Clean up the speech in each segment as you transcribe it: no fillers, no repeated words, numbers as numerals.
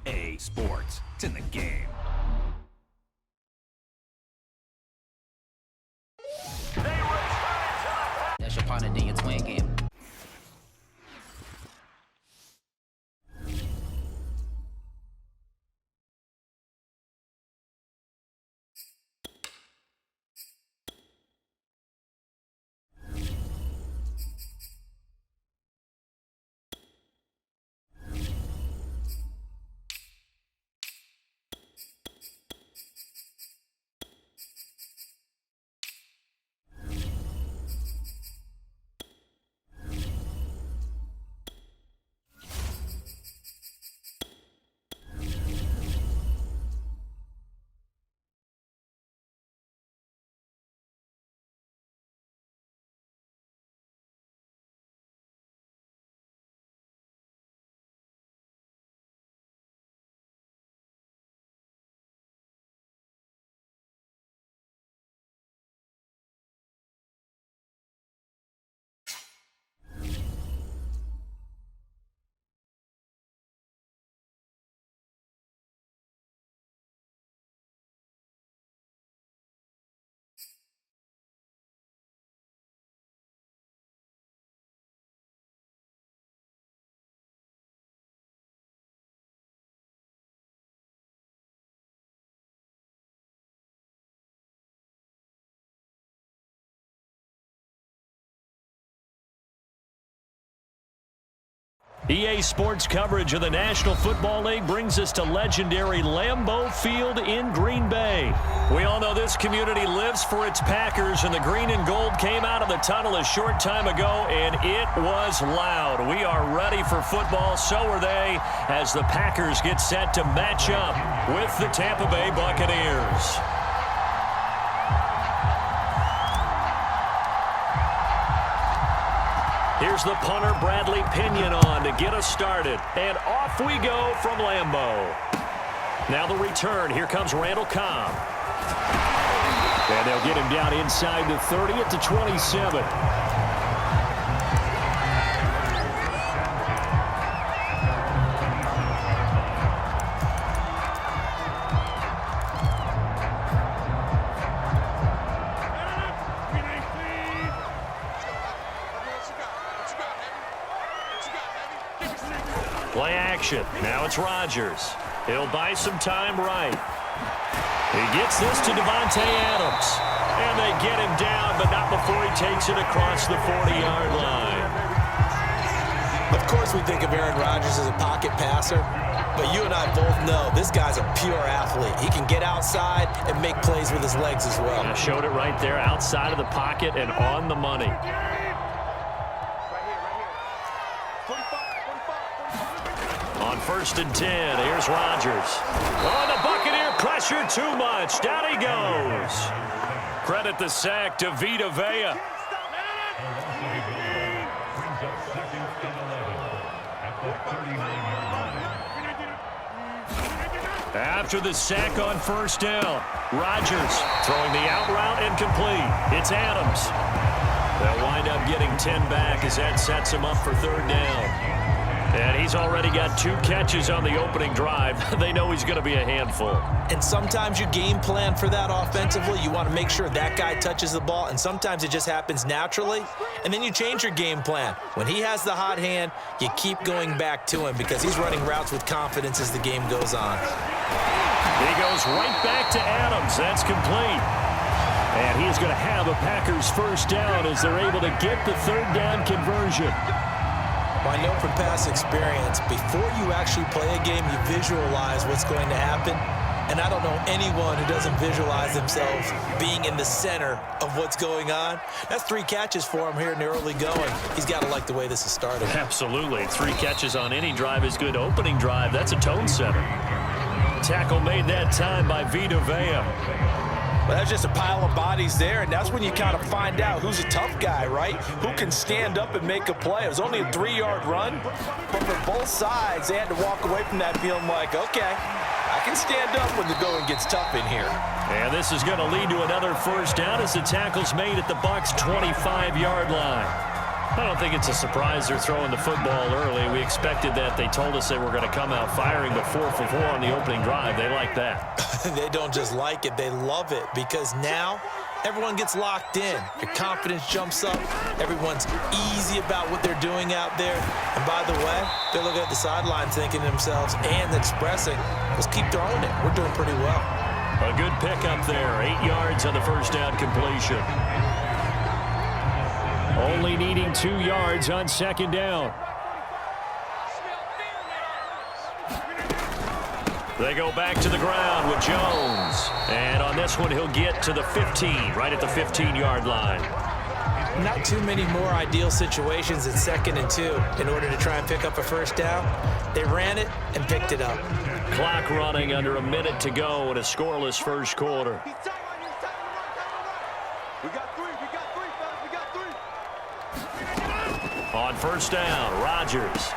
EA Sports. It's in the game. That's your partner in your twin game. EA Sports coverage of the National Football League brings us to legendary Lambeau Field in Green Bay. We all know this community lives for its Packers, and the green and gold came out of the tunnel a short time ago, and it was loud. We are ready for football, so are they, as the Packers get set to match up with the Tampa Bay Buccaneers. Here's the punter, Bradley Pinion, on to get us started. And off we go from Lambeau. Now the return. Here comes Randall Cobb. And they'll get him down inside the 30 at the 27. Play action. Now it's Rodgers. He'll buy some time right. He gets this to Devontae Adams. And they get him down, but not before he takes it across the 40-yard line. Of course we think of Aaron Rodgers as a pocket passer, but you and I both know this guy's a pure athlete. He can get outside and make plays with his legs as well. Yeah, showed it right there, outside of the pocket and on the money. On 1st and 10, here's Rodgers. Oh, the Buccaneer pressure too much. Down he goes. Credit the sack to Vita Vea. After the sack on 1st down, Rodgers throwing the out route incomplete. It's Adams. They'll wind up getting 10 back as that sets him up for 3rd down. And he's already got 2 catches on the opening drive. They know he's going to be a handful. And sometimes you game plan for that offensively. You want to make sure that guy touches the ball, and sometimes it just happens naturally. And then you change your game plan. When he has the hot hand, you keep going back to him because he's running routes with confidence as the game goes on. He goes right back to Adams. That's complete. And he's going to have a Packers 1st down as they're able to get the 3rd down conversion. Well, I know from past experience, before you actually play a game, you visualize what's going to happen. And I don't know anyone who doesn't visualize themselves being in the center of what's going on. That's 3 catches for him here in the early going. He's got to like the way this has started. Absolutely. 3 catches on any drive is good. Opening drive, that's a tone setter. Tackle made that time by Vita Vea. Well, that's just a pile of bodies there, and that's when you kind of find out who's a tough guy, right? Who can stand up and make a play. It was only a 3-yard run, but for both sides, they had to walk away from that feeling like, okay, I can stand up when the going gets tough in here. And this is going to lead to another 1st down as the tackle's made at the Bucs' 25-yard line. I don't think it's a surprise they're throwing the football early. We expected that. They told us they were going to come out firing, but 4 for 4 on the opening drive. They like that. They don't just like it, they love it, because now everyone gets locked in. Your confidence jumps up. Everyone's easy about what they're doing out there. And by the way, they're looking at the sideline thinking to themselves and expressing, let's keep throwing it. We're doing pretty well. A good pickup there. 8 yards on the first down completion. Only needing 2 yards on second down. They go back to the ground with Jones. And on this one, he'll get to the 15, right at the 15-yard line. Not too many more ideal situations in 2nd and 2 in order to try and pick up a first down. They ran it and picked it up. Clock running under a minute to go in a scoreless first quarter. On first down, Rodgers.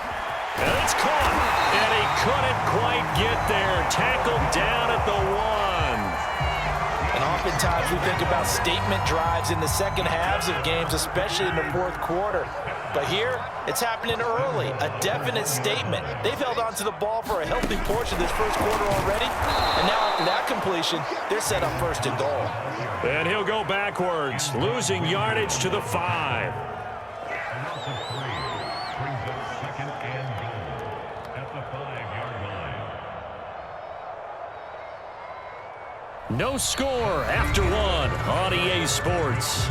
And it's caught. And he couldn't quite get there. Tackled down at the 1. And oftentimes we think about statement drives in the second halves of games, especially in the fourth quarter. But here, it's happening early. A definite statement. They've held on to the ball for a healthy portion of this first quarter already. And now after that completion, they're set up 1st and goal. And he'll go backwards, losing yardage to the 5. No score after 1 on EA Sports.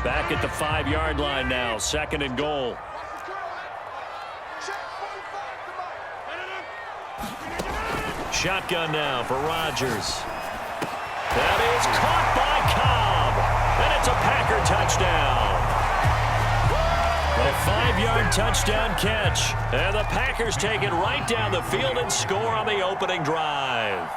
Back at the 5-yard line now, 2nd and goal. Shotgun now for Rodgers. That is caught by Cobb. And it's a Packer touchdown. A 5-yard touchdown catch. And the Packers take it right down the field and score on the opening drive.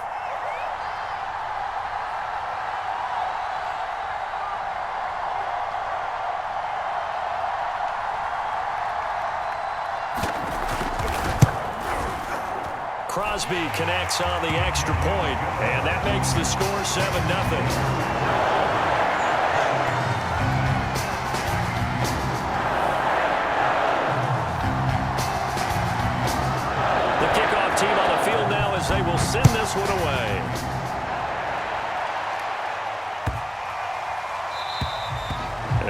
Crosby connects on the extra point, and that makes the score 7-0. Team on the field now as they will send this one away.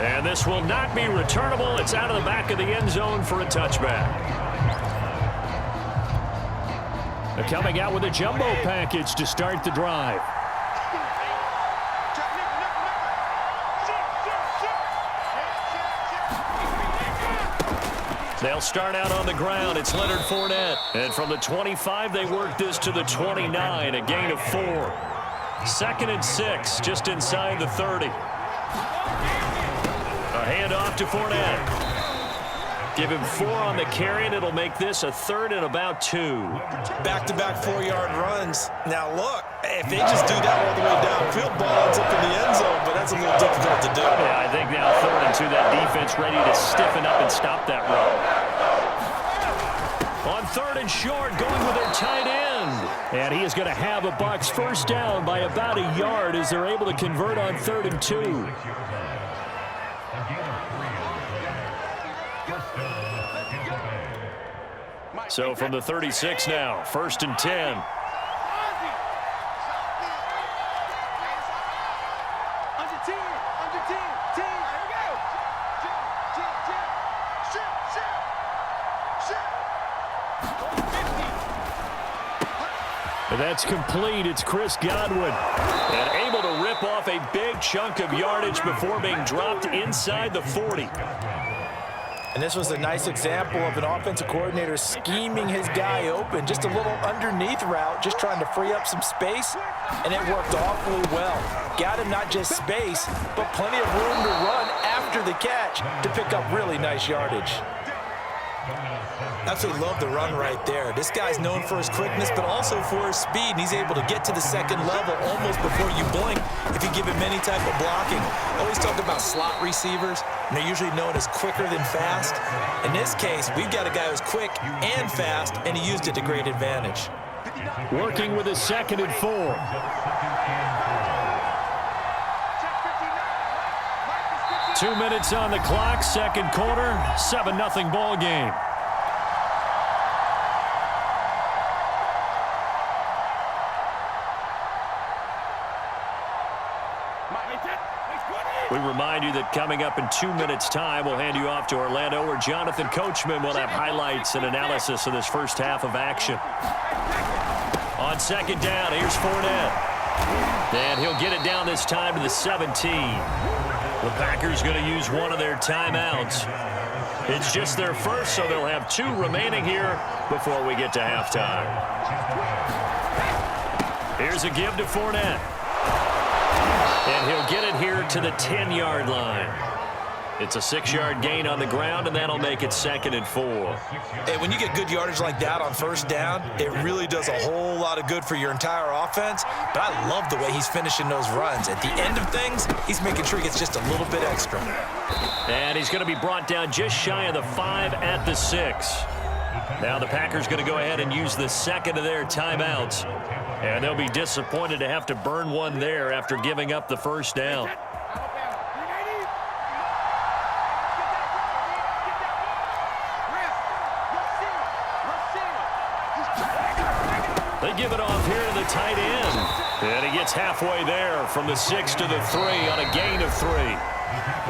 And this will not be returnable. It's out of the back of the end zone for a touchback. They're coming out with a jumbo package to start the drive. They'll start out on the ground. It's Leonard Fournette. And from the 25, they work this to the 29, a gain of 4. 2nd and 6, just inside the 30. A handoff to Fournette. Give him 4 on the carry, and it'll make this a 3rd and about 2. Back-to-back 4-yard runs. Now, look, if they just do that all the way downfield, ball ends up in the end zone, but that's a little difficult to do. Yeah, I think now 3rd and 2, that defense ready to stiffen up and stop that run. On 3rd and short, going with their tight end. And he is going to have a Bucs first down by about a yard as they're able to convert on 3rd and 2. So from the 36 now, 1st and 10. And that's complete. It's Chris Godwin. And able to rip off a big chunk of yardage before being dropped inside the 40. And this was a nice example of an offensive coordinator scheming his guy open. Just a little underneath route, just trying to free up some space, and it worked awfully well. Got him not just space, but plenty of room to run after the catch to pick up really nice yardage. Absolutely love the run right there. This guy's known for his quickness, but also for his speed. And he's able to get to the 2nd level almost before you blink if you give him any type of blocking. I always talk about slot receivers, and they're usually known as quicker than fast. In this case, we've got a guy who's quick and fast, and he used it to great advantage. Working with a 2nd and 4. 2 minutes on the clock, second quarter, 7-0 ball game. We remind you that coming up in 2 minutes' time, we'll hand you off to Orlando, where Jonathan Coachman will have highlights and analysis of this first half of action. On second down, here's Fournette. And he'll get it down this time to the 17. The Packers going to use one of their timeouts. It's just their first, so they'll have 2 remaining here before we get to halftime. Here's a give to Fournette. And he'll get it here to the 10-yard line. It's a 6-yard gain on the ground, and that'll make it 2nd and 4. Hey, when you get good yardage like that on first down, it really does a whole lot of good for your entire offense. But I love the way he's finishing those runs. At the end of things, he's making sure he gets just a little bit extra. And he's going to be brought down just shy of the 5 at the 6. Now the Packers going to go ahead and use the second of their timeouts. And they'll be disappointed to have to burn one there after giving up the first down. They give it off here to the tight end. And he gets halfway there from the 6 to the 3 on a gain of 3.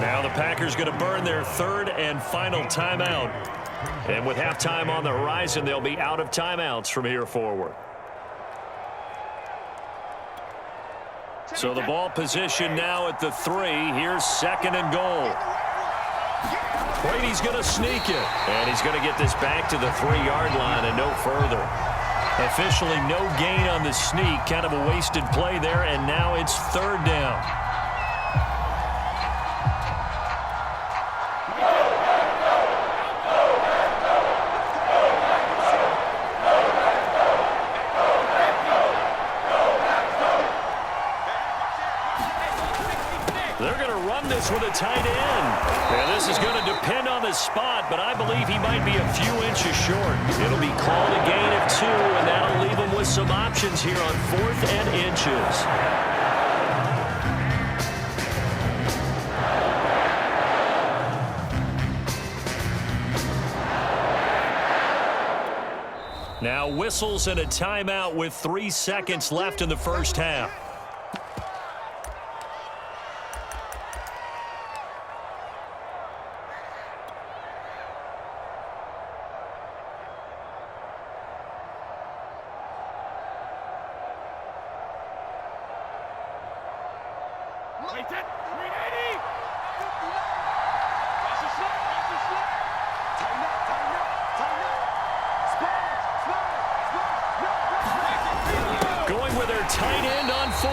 Now the Packers going to burn their third and final timeout. And with halftime on the horizon, they'll be out of timeouts from here forward. So the ball position now at the 3. Here's 2nd and goal. Brady's going to sneak it. And he's going to get this back to the 3-yard line and no further. Officially no gain on the sneak. Kind of a wasted play there, and now it's 3rd down. They're going to run this with a tight end. And this is going to depend on the spot, but I believe he might be a few inches short. It'll be called a gain of 2, and that'll leave him with some options here on 4th and inches. Now whistles and a timeout with 3 seconds left in the first half. Going with their tight end on 4th.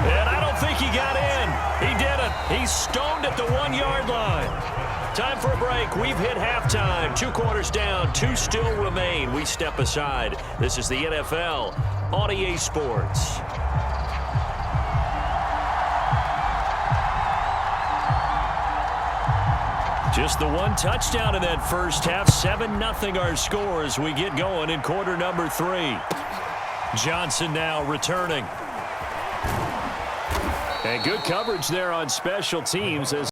And I don't think he got in. He didn't. He's stoned at the 1-yard line. Time for a break. We've hit halftime. 2 quarters down. 2 still remain. We step aside. This is the NFL on EA Sports. Just the 1 touchdown in that first half. 7-0 our score as we get going in quarter number 3. Johnson now returning. And good coverage there on special teams as